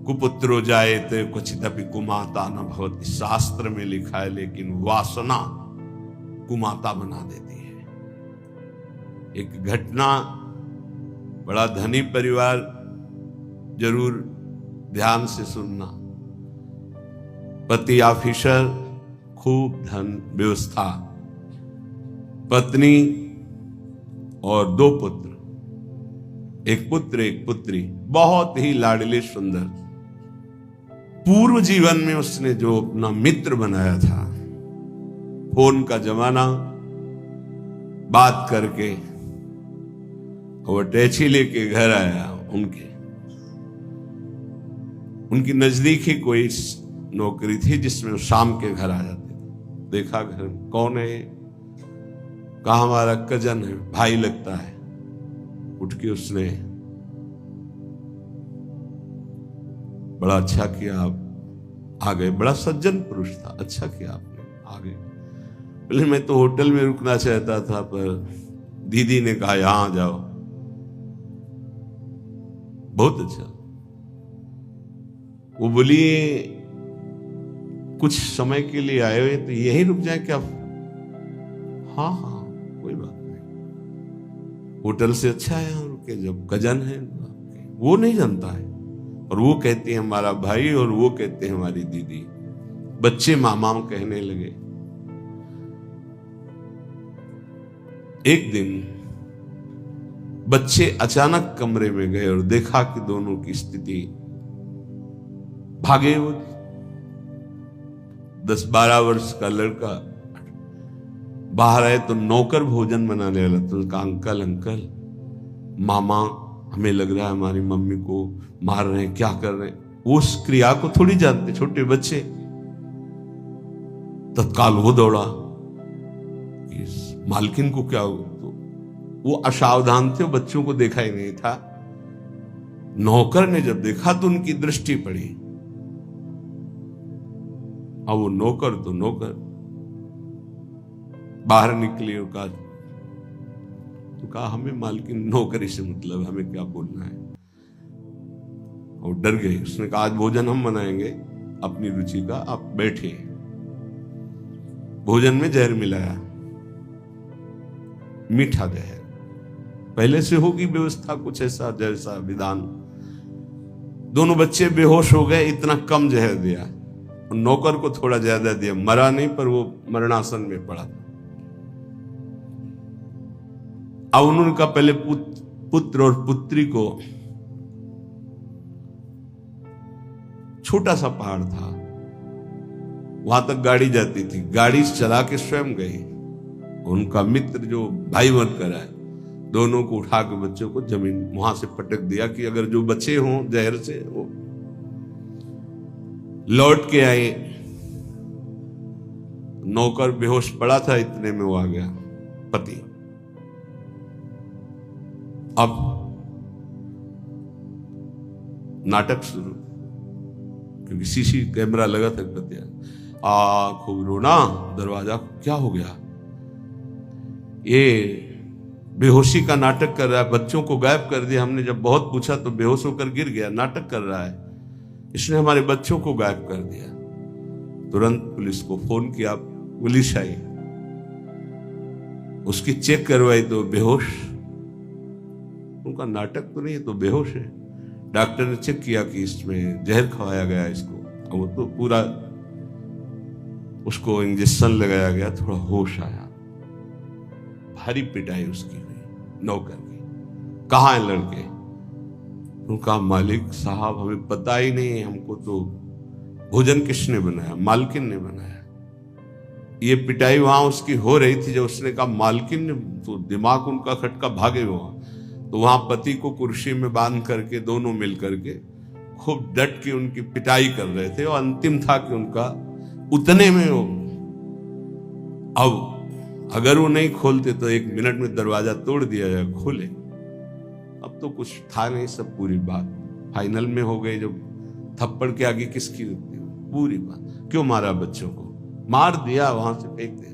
कुपुत्रो जायते क्वचिदपि कुमाता न भवति, शास्त्र में लिखा है, लेकिन वासना कुमाता बना देती है। एक घटना, बड़ा धनी परिवार, जरूर ध्यान से सुनना। पति ऑफिसर, खूब धन व्यवस्था, पत्नी और 2 पुत्र, एक पुत्र एक पुत्री, बहुत ही लाडले सुंदर। पूर्व जीवन में उसने जो अपना मित्र बनाया था, फोन का जमाना, बात करके वो अटैची लेके घर आया। उनकी नजदीक ही कोई नौकरी थी जिसमें वो शाम के घर आ जाते थे। देखा घर कौन है, कहा हमारा कजन है, भाई लगता है। उठ के उसने, बड़ा अच्छा किया आप आ गए, बड़ा सज्जन पुरुष था, अच्छा किया आपने आ गए। पहले मैं तो होटल में रुकना चाहता था, पर दीदी ने कहा यहां जाओ। बहुत अच्छा। वो बोली कुछ समय के लिए आए हुए तो यहीं रुक जाए क्या? हाँ हाँ कोई बात नहीं, होटल से अच्छा है यहाँ रुके, जब कजन है। वो नहीं जानता है, और वो कहते हैं हमारा भाई, और वो कहते हैं हमारी दीदी। बच्चे मामा कहने लगे। एक दिन बच्चे अचानक कमरे में गए और देखा कि दोनों की स्थिति, भागे। वो 10-12 वर्ष का लड़का बाहर आए तो नौकर भोजन बनाने वाला, तो उसका अंकल अंकल मामा, हमें लग रहा है हमारी मम्मी को मार रहे हैं, क्या कर रहे हैं। वो उस क्रिया को थोड़ी जानते, छोटे बच्चे। तत्काल वो दौड़ा, मालकिन को क्या हुआ? तो वो असावधान थे, बच्चों को देखा ही नहीं था। नौकर ने जब देखा तो उनकी दृष्टि पड़ी। अब वो नौकर तो नौकर बाहर निकले और कहा हमें मालकिन नौकरी से मतलब, हमें क्या बोलना है। और डर गए। उसने कहा आज भोजन हम बनाएंगे अपनी रुचि का, आप बैठे। भोजन में जहर मिलाया, मीठा जहर। पहले से होगी व्यवस्था कुछ ऐसा, जैसा विधान। दोनों बच्चे बेहोश हो गए, इतना कम जहर दिया। नौकर को थोड़ा ज्यादा दिया, मरा नहीं, पर वो मरणासन में पड़ा। अब उन्होंने कहा पहले पुत्र और पुत्री को, छोटा सा पहाड़ था, वहां तक गाड़ी जाती थी, गाड़ी चला के स्वयं गई। उनका मित्र जो भाई बनकर आए, दोनों को उठा के बच्चों को जमीन वहां से पटक दिया कि अगर जो बचे हों जहर से वो। लौट के आए, नौकर बेहोश पड़ा था, इतने में वो आ गया पति। अब नाटक शुरू, क्योंकि सीसी कैमरा लगा था। पति खूब रोना, दरवाजा क्या हो गया? ये बेहोशी का नाटक कर रहा है, बच्चों को गायब कर दिया हमने। जब बहुत पूछा तो बेहोश होकर गिर गया, नाटक कर रहा है, इसने हमारे बच्चों को गायब कर दिया। तुरंत पुलिस को फोन किया, पुलिस आई, उसकी चेक करवाई तो बेहोश। उनका नाटक तो नहीं है, तो बेहोश है। डॉक्टर ने चेक किया कि इसमें जहर खवाया गया इसको, और वो तो पूरा, उसको इंजेक्शन लगाया गया, थोड़ा होश आया। भारी पिटाई उसकी हुई नौकर की। कहाँ है लड़के? उनका मालिक साहब हमें पता ही नहीं, हमको तो भोजन किसने बनाया? मालकिन ने बनाया। ये पिटाई वहां उसकी हो रही थी, जब उसने कहा मालकिन ने, तो दिमाग उनका खटका, भागे वहां। तो वहां पति को कुर्सी में बांध करके दोनों मिल करके खूब डट के उनकी पिटाई कर रहे थे। और अंतिम था कि उनका उतने में वो, अब अगर वो नहीं खोलते तो 1 मिनट में दरवाजा तोड़ दिया जाए, खोले। अब तो कुछ था नहीं, सब पूरी बात फाइनल में हो गई। जब थप्पड़ के आगे किसकी पूरी बात, क्यों मारा बच्चों को? मार दिया, वहां से फेंक दिया।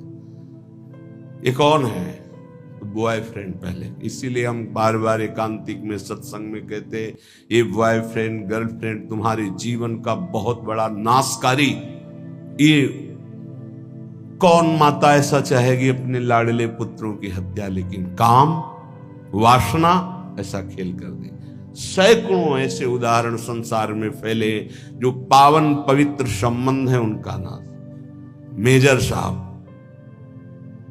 ये कौन है? तो बॉयफ्रेंड पहले। इसीलिए हम बार बार एकांतिक में सत्संग में कहते हैं ये बॉयफ्रेंड गर्लफ्रेंड तुम्हारे जीवन का बहुत बड़ा नाशकारी। ये कौन माता ऐसा चाहेगी अपने लाडले पुत्रों की हत्या, लेकिन काम वासना ऐसा खेल कर दे। सैकड़ों ऐसे उदाहरण संसार में फैले जो पावन पवित्र संबंध है उनका नाश। मेजर साहब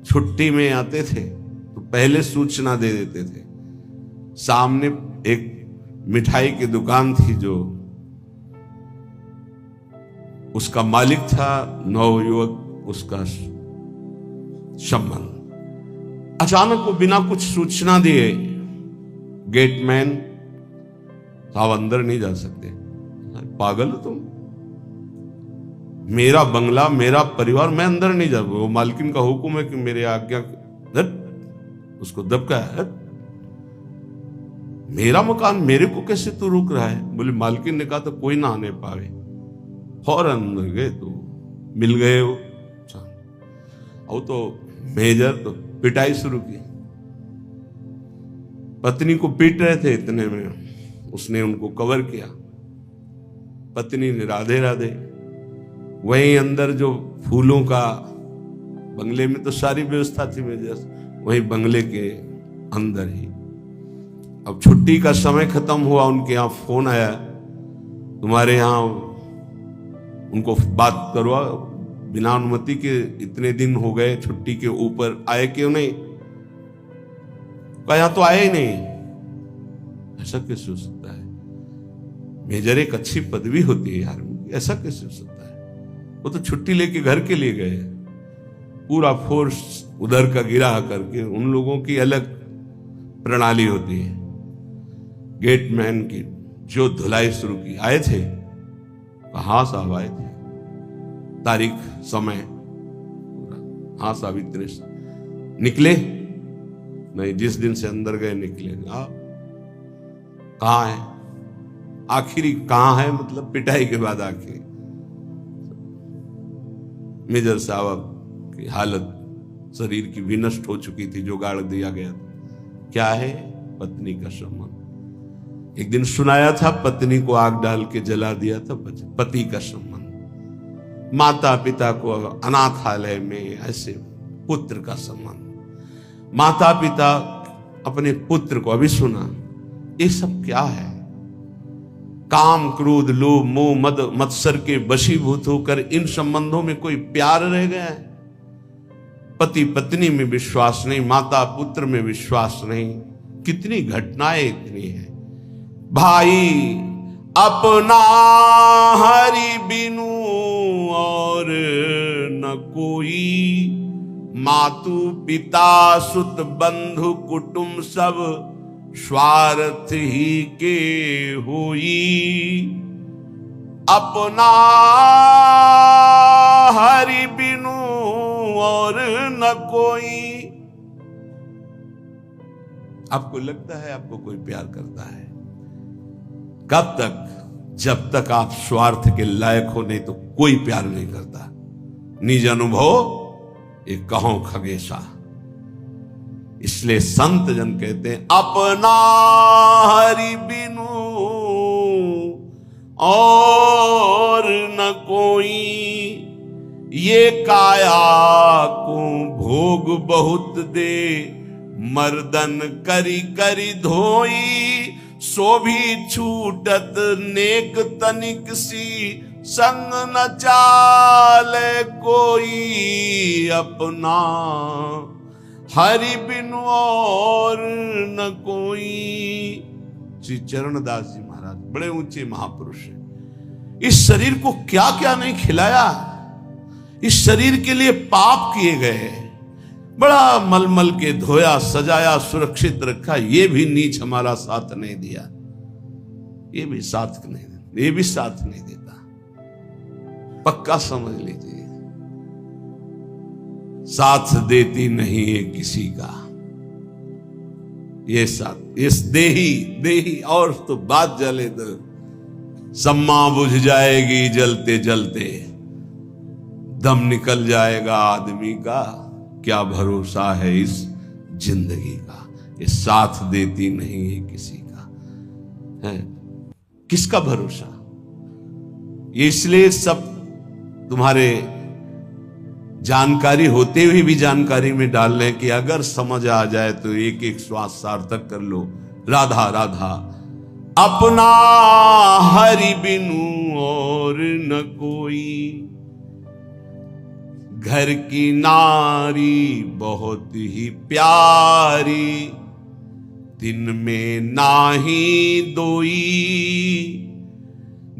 छुट्टी में आते थे तो पहले सूचना दे देते थे। सामने एक मिठाई की दुकान थी जो उसका मालिक था नवयुवक, उसका संबंध। अचानक वो बिना कुछ सूचना दिए गेटमैन साहब अंदर नहीं जा सकते। पागल हो तुम, मेरा बंगला मेरा परिवार, मैं अंदर नहीं जा। वो मालकिन का हुक्म है कि मेरे आज्ञा, उसको दबका है, मेरा मकान मेरे को कैसे तू रोक रहा है? बोले मालकिन ने कहा तो कोई ना आने पावे। फौरन अंदर गए तो मिल गए वो। और तो मेजर तो पिटाई शुरू की, पत्नी को पीट रहे थे, इतने में उसने उनको कवर किया। पत्नी ने राधे राधे। वहीं अंदर जो फूलों का, बंगले में तो सारी व्यवस्था थी मेजर, वहीं बंगले के अंदर ही। अब छुट्टी का समय खत्म हुआ, उनके यहां फोन आया, तुम्हारे यहां उनको बात करवा, बिना अनुमति के इतने दिन हो गए, छुट्टी के ऊपर आए क्यों नहीं? यहां तो आए ही नहीं। ऐसा कैसे हो सकता है? मेजर एक अच्छी पदवी होती है यार, ऐसा कैसे हो सकता है? वो तो छुट्टी लेके घर के लिए गए, पूरा फोर्स उधर का गिरा करके। उन लोगों की अलग प्रणाली होती है। गेटमैन की जो धुलाई शुरू की, आए थे? हाँ साहब आए थे। तारीख समय, हाँ साहब इतने निकले नहीं, जिस दिन से अंदर गए निकले। आप कहाँ है? आखिरी कहाँ है मतलब पिटाई के बाद आखिरी। मेजर साहब की हालत शरीर की विनष्ट हो चुकी थी, जो गाड़ दिया गया था। क्या है? पत्नी का संबंध। एक दिन सुनाया था, पत्नी को आग डाल के जला दिया था, पति का संबंध। माता पिता को अनाथालय में ऐसे पुत्र का संबंध। माता पिता अपने पुत्र को, अभी सुना, ये सब क्या है? काम क्रोध लोभ मोह मद मत्सर के वशीभूत होकर इन संबंधों में कोई प्यार रह गया है? पति पत्नी में विश्वास नहीं, माता पुत्र में विश्वास नहीं। कितनी घटनाएं इतनी है। भाई अपना हरि बिनु और न कोई, मातु पिता सुत बंधु कुटुंब सब स्वार्थ ही के होई। अपना हरि बिनु और न कोई। आपको लगता है आपको कोई प्यार करता है? कब तक? जब तक आप स्वार्थ के लायक हो, नहीं तो कोई प्यार नहीं करता। निज अनुभव ये कहो खगेशा। इसलिए संत जन कहते हैं अपना हरि बिनु और न कोई। ये काया को भोग बहुत दे, मर्दन करी करी धोई। सो भी छूटत नेक तनिक सी, संग न चाले कोई। अपना हरि बिनु और न कोई। श्री चरणदास जी महाराज बड़े ऊंचे महापुरुष हैं। इस शरीर को क्या क्या नहीं खिलाया, इस शरीर के लिए पाप किए गए, बड़ा मलमल के धोया सजाया सुरक्षित रखा। ये भी नीच हमारा साथ नहीं दिया, ये भी साथ नहीं, ये भी साथ नहीं देता। पक्का समझ लीजिए, साथ देती नहीं है किसी का ये साथ। इस देही और तो बात जले तो सम्मा बुझ जाएगी, जलते जलते दम निकल जाएगा आदमी का। क्या भरोसा है इस जिंदगी का, ये साथ देती नहीं है किसी का, है किसका भरोसा। ये इसलिए सब तुम्हारे जानकारी होते हुए भी जानकारी में डाल रहे हैं कि अगर समझ आ जाए तो एक एक श्वास सार्थक कर लो। राधा राधा अपना हरि बिनु और न कोई, घर की नारी बहुत ही प्यारी, दिन में नाही दोई,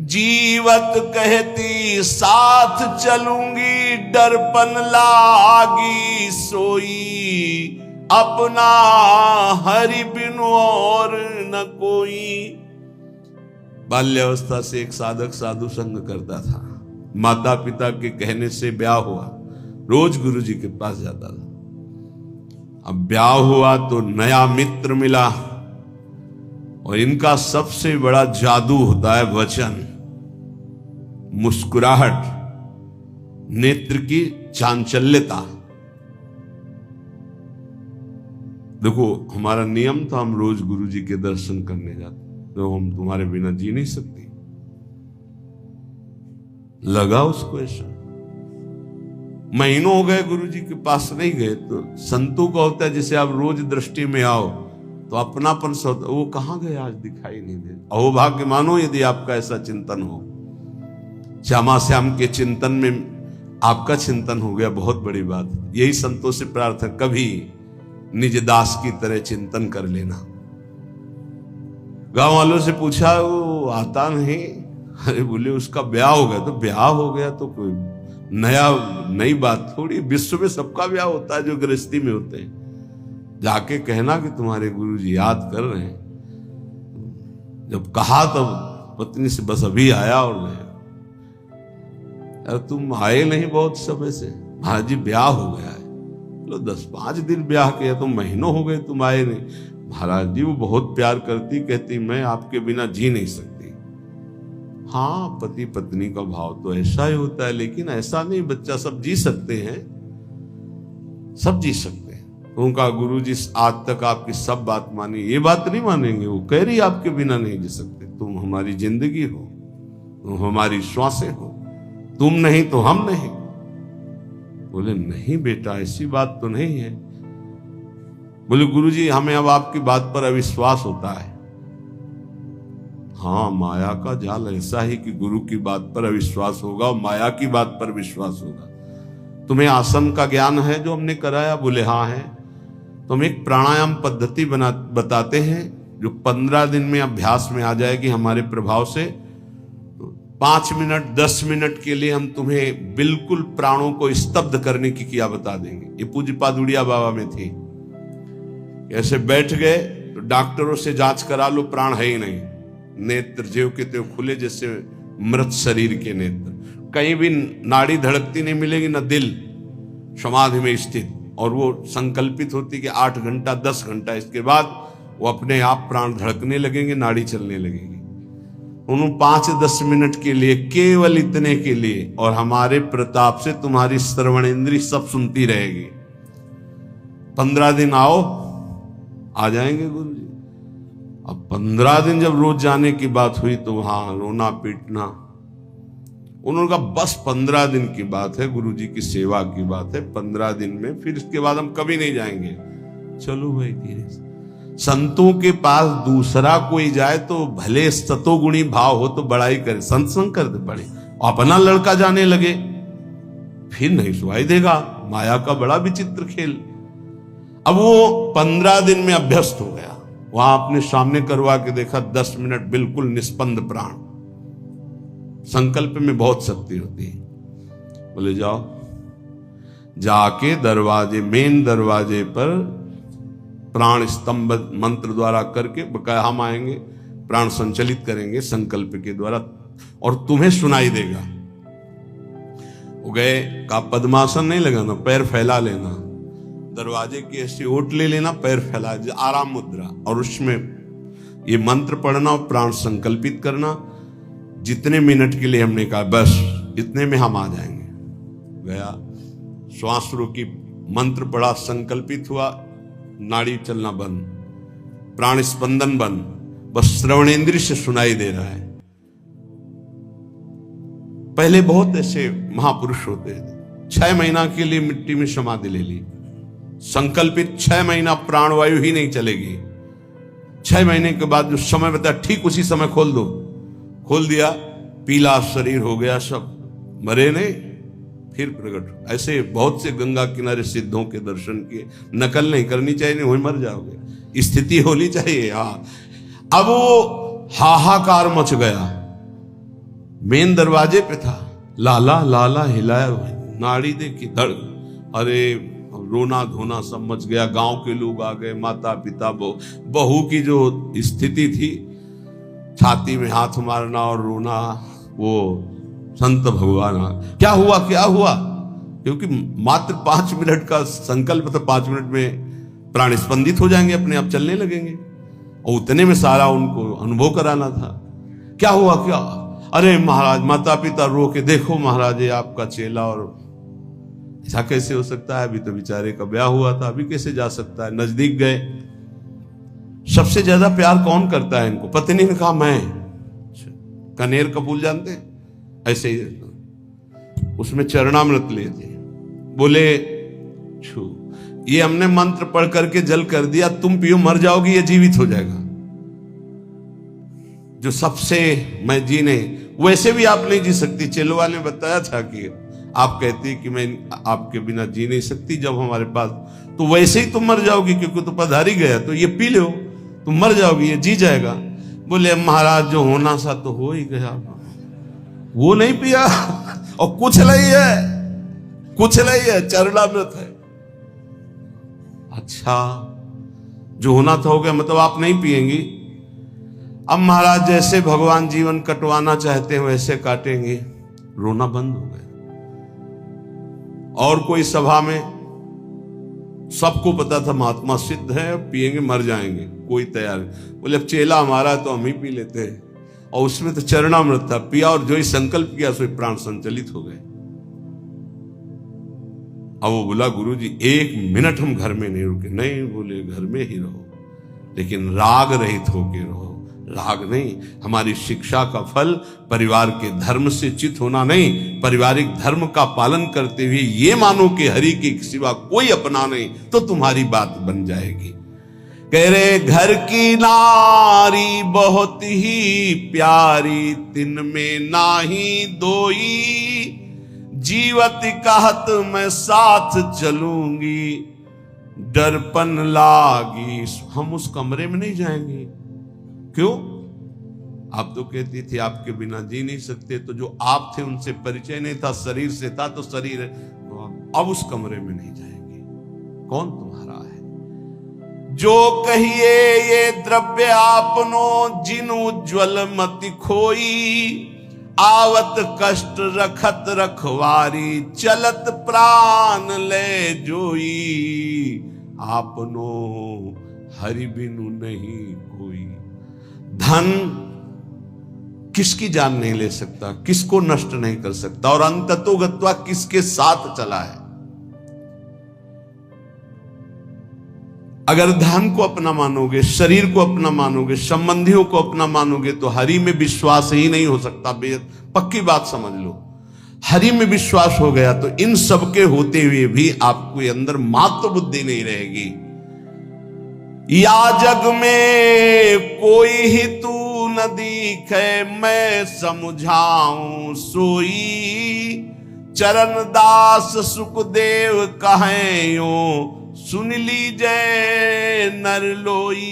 जीवत कहती साथ चलूंगी, डरपन लागी सोई, अपना हरि बिनु और न कोई। बाल्यावस्था से एक साधक साधु संग करता था, माता पिता के कहने से ब्याह हुआ, रोज गुरु जी के पास जाता था। अब ब्याह हुआ तो नया मित्र मिला, और इनका सबसे बड़ा जादू होता है वचन, मुस्कुराहट, नेत्र की चांचल्यता। देखो हमारा नियम था हम रोज गुरु जी के दर्शन करने जाते, तो हम तुम्हारे बिना जी नहीं सकते। लगा उसको ऐसा, महीनों हो गए गुरु जी के पास नहीं गए। तो संतों का होता है जैसे आप रोज दृष्टि में आओ तो अपनापन से होता, वो कहां गए आज दिखाई नहीं दे। अहोभाग्य मानो यदि आपका ऐसा चिंतन हो, श्यामा श्याम के चिंतन में आपका चिंतन हो गया, बहुत बड़ी बात। यही संतों से प्रार्थना, कभी निज दास की तरह चिंतन कर लेना। गांव वालों से पूछा, वो आता नहीं। अरे बोले उसका ब्याह हो गया। तो ब्याह हो गया तो कोई नई बात थोड़ी, विश्व में सबका ब्याह होता है जो गृहस्थी में होते हैं। जाके कहना कि तुम्हारे गुरुजी याद कर रहे हैं। जब कहा तब पत्नी से बस अभी आया, और मैं, अरे तुम आए नहीं बहुत समय से। हाँ जी ब्याह हो गया है। लो 10-5 दिन ब्याह किया, तो महीनों हो गए तुम आए नहीं। महाराज जी वो बहुत प्यार करती, कहती मैं आपके बिना जी नहीं सकती। हाँ पति पत्नी का भाव तो ऐसा ही होता है, लेकिन ऐसा नहीं बच्चा, सब जी सकते हैं, सब जी सकते हैं। तो उनका गुरु जी आज तक आपकी सब बात मानी, ये बात नहीं मानेंगे। वो कह रही आपके बिना नहीं जी सकते, तुम हमारी जिंदगी हो, तुम हमारी श्वासें हो, तुम नहीं तो हम नहीं। बोले नहीं बेटा ऐसी बात तो नहीं है। बोले गुरुजी हमें अब आपकी बात पर अविश्वास होता है। हाँ माया का जाल ऐसा ही कि गुरु की बात पर अविश्वास होगा और माया की बात पर विश्वास होगा। तुम्हें आसन का ज्ञान है जो हमने कराया? बोले हाँ है। तो हम एक प्राणायाम पद्धति बताते हैं जो 15 दिन में अभ्यास में आ जाएगी हमारे प्रभाव से। 5 मिनट 10 मिनट के लिए हम तुम्हें बिल्कुल प्राणों को स्तब्ध करने की क्रिया बता देंगे। ये पूज्य पादुड़िया बाबा में थी। ऐसे बैठ गए तो डॉक्टरों से जांच करा लो, प्राण है ही नहीं। नेत्र ज्यों के त्यों खुले जैसे मृत शरीर के नेत्र, कहीं भी नाड़ी धड़कती नहीं मिलेगी, न दिल, समाधि में स्थित। और वो संकल्पित होती कि 8 घंटा 10 घंटा, इसके बाद वो अपने आप प्राण धड़कने लगेंगे, नाड़ी चलने लगेगी। उन 5-10 मिनट के लिए, केवल इतने के लिए, और हमारे प्रताप से तुम्हारी श्रवण इंद्री सब सुनती रहेगी। 15 दिन आओ, आ जाएंगे गुरु जी। अब 15 दिन जब रोज जाने की बात हुई तो वहां रोना पीटना। उन्होंने कहा बस 15 दिन की बात है, गुरु जी की सेवा की बात है, 15 दिन में, फिर इसके बाद हम कभी नहीं जाएंगे। चलो भाई धीरे से। संतों के पास दूसरा कोई जाए तो भले सतोगुणी भाव हो तो बड़ाई करे, संग करते पड़े, अपना लड़का जाने लगे फिर नहीं सुनाई देगा। माया का बड़ा विचित्र खेल। अब वो 15 दिन में अभ्यस्त हो गया। वहां अपने सामने करवा के देखा, 10 मिनट बिल्कुल निष्पंद प्राण। संकल्प में बहुत शक्ति होती है। बोले जाओ, जाके दरवाजे, मेन दरवाजे पर प्राण स्तंभ मंत्र द्वारा करके, बकाया हम आएंगे, प्राण संचलित करेंगे संकल्प के द्वारा, और तुम्हें सुनाई देगा। वो गए, का पद्मासन नहीं लगाना, पैर फैला लेना, दरवाजे की ऐसी ओट ले लेना, पैर फैला, आराम मुद्रा, और उसमें ये मंत्र पढ़ना और प्राण संकल्पित करना। जितने मिनट के लिए हमने कहा बस इतने में हम आ जाएंगे। गया, श्वास रोकी, मंत्र पढ़ा, संकल्पित हुआ, नाड़ी चलना बंद, प्राण स्पंदन बंद, बस श्रवणेंद्रिय से सुनाई दे रहा है। पहले बहुत ऐसे महापुरुष होते थे, 6 महीना के लिए मिट्टी में समाधि ले ली, संकल्पित 6 महीना प्राणवायु ही नहीं चलेगी। 6 महीने के बाद जो समय बताया ठीक उसी समय खोल दो, खोल दिया, पीला शरीर हो गया, सब मरे नहीं, फिर प्रकट। ऐसे बहुत से गंगा किनारे सिद्धों के दर्शन किए, नकल नहीं करनी चाहिए, नहीं वही मर जाओगे, स्थिति होनी चाहिए। हाँ, अब वो हाहाकार मच गया, मेन दरवाजे पे था, लाला लाला हिलाया, नाड़ी देखी धड़, अरे रोना धोना सब मच गया, गांव के लोग आ गए, माता पिता बहू की जो स्थिति थी, छाती में हाथ मारना और रोना, वो संत भगवान क्या हुआ क्या हुआ, क्योंकि मात्र 5 मिनट का संकल्प था, 5 मिनट में प्राण स्पंदित हो जाएंगे, अपने आप चलने लगेंगे, और उतने में सारा उनको अनुभव कराना था। क्या हुआ क्या, अरे महाराज माता पिता रो के, देखो महाराज ये आपका चेला, और ऐसा कैसे हो सकता है, अभी तो बेचारे का ब्याह हुआ था, अभी कैसे जा सकता है। नजदीक गए, सबसे ज्यादा प्यार कौन करता है इनको, पत्नी ने कहा मैं। कनेर का फूल जानते हैं, ऐसे ही उसमें चरणामृत ले थे, बोले छू, ये हमने मंत्र पढ़ करके जल कर दिया, तुम पियो मर जाओगी, ये जीवित हो जाएगा। जो सबसे मैं जीने, वैसे भी आप नहीं जी सकती, चेलो वाले ने बताया था कि आप कहती कि मैं आपके बिना जी नहीं सकती जब हमारे पास, तो वैसे ही तुम मर जाओगी, क्योंकि तो पधारी गया, तो ये पी लो, तुम मर जाओगी, ये जी जाएगा। बोले महाराज जो होना सा तो हो ही गया, वो नहीं पिया, और कुछ नहीं है, कुछ नहीं है, चरणामृत है। अच्छा, जो होना था हो गया, मतलब आप नहीं पिएंगी। अब महाराज जैसे भगवान जीवन कटवाना चाहते हैं वैसे काटेंगे, रोना बंद हो गया। और कोई सभा में, सबको पता था महात्मा सिद्ध है, पिएंगे मर जाएंगे, कोई तैयार नहीं। बोले अब चेला हमारा है तो हम ही पी लेते हैं, और उसमें तो चरणामृत था, पिया, और जो ही संकल्प किया सो प्राण संचलित हो गए। अब वो बोला गुरुजी 1 मिनट हम घर में नहीं रुके। नहीं, बोले घर में ही रहो, लेकिन राग रहित होके रहो। राग नहीं, हमारी शिक्षा का फल परिवार के धर्म से चित होना नहीं, पारिवारिक धर्म का पालन करते हुए ये मानो कि हरि के सिवा कोई अपना नहीं, तो तुम्हारी बात बन जाएगी। कह रहे घर की नारी बहुत ही प्यारी, तिन में नाही दोई, जीवत कहत मैं साथ चलूंगी, डरपन लागी। हम उस कमरे में नहीं जाएंगे। क्यों? आप तो कहती थी आपके बिना जी नहीं सकते, तो जो आप थे उनसे परिचय नहीं था, शरीर से था, तो शरीर है, अब उस कमरे में नहीं जाएंगे। कौन तुम्हारा है? जो कहिए ये द्रव्य आपनो, जिन उज्ज्वल मति खोई, आवत कष्ट रखत रखवारी, चलत प्राण ले जोई, आपनो हरि बिनु नहीं कोई। धन किसकी जान नहीं ले सकता, किसको नष्ट नहीं कर सकता, और अंततो गत्वा किसके साथ चला है। अगर धन को अपना मानोगे, शरीर को अपना मानोगे, संबंधियों को अपना मानोगे, तो हरि में विश्वास ही नहीं हो सकता। पक्की बात समझ लो, हरि में विश्वास हो गया तो इन सब के होते हुए भी आपके अंदर मात्र बुद्धि नहीं रहेगी। या जग में कोई ही तू न दिखे, मैं समझाऊं सोई, चरण दास सुखदेव कहें यो, सुन लीजिए नर लोई।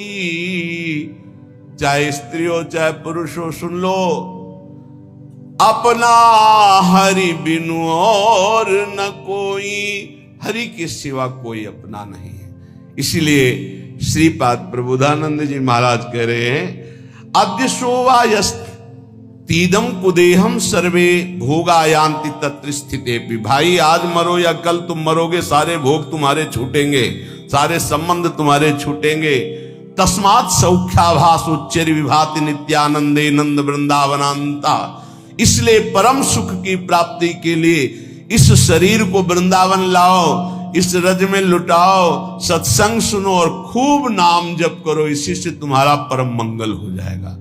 चाहे स्त्री हो चाहे पुरुष हो, सुन लो, अपना हरि बिनु और न कोई, हरि के सिवा कोई अपना नहीं है। इसीलिए श्रीपाद प्रबोधानंद जी महाराज कह रहे हैं, अद्य सोवा तीदम कुदेहम सर्वे भोगायांति तत्र स्थिते। भाई आज मरो या कल तुम मरोगे, सारे भोग तुम्हारे छूटेंगे, सारे संबंध तुम्हारे छूटेंगे। तस्मात् सौख्याभास उच्चर विभाति नित्यानंदे नंद वृंदावनांता। इसलिए परम सुख की प्राप्ति के लिए इस शरीर को वृंदावन लाओ, इस रज में लुटाओ, सत्संग सुनो और खूब नाम जप करो, इसी से तुम्हारा परम मंगल हो जाएगा।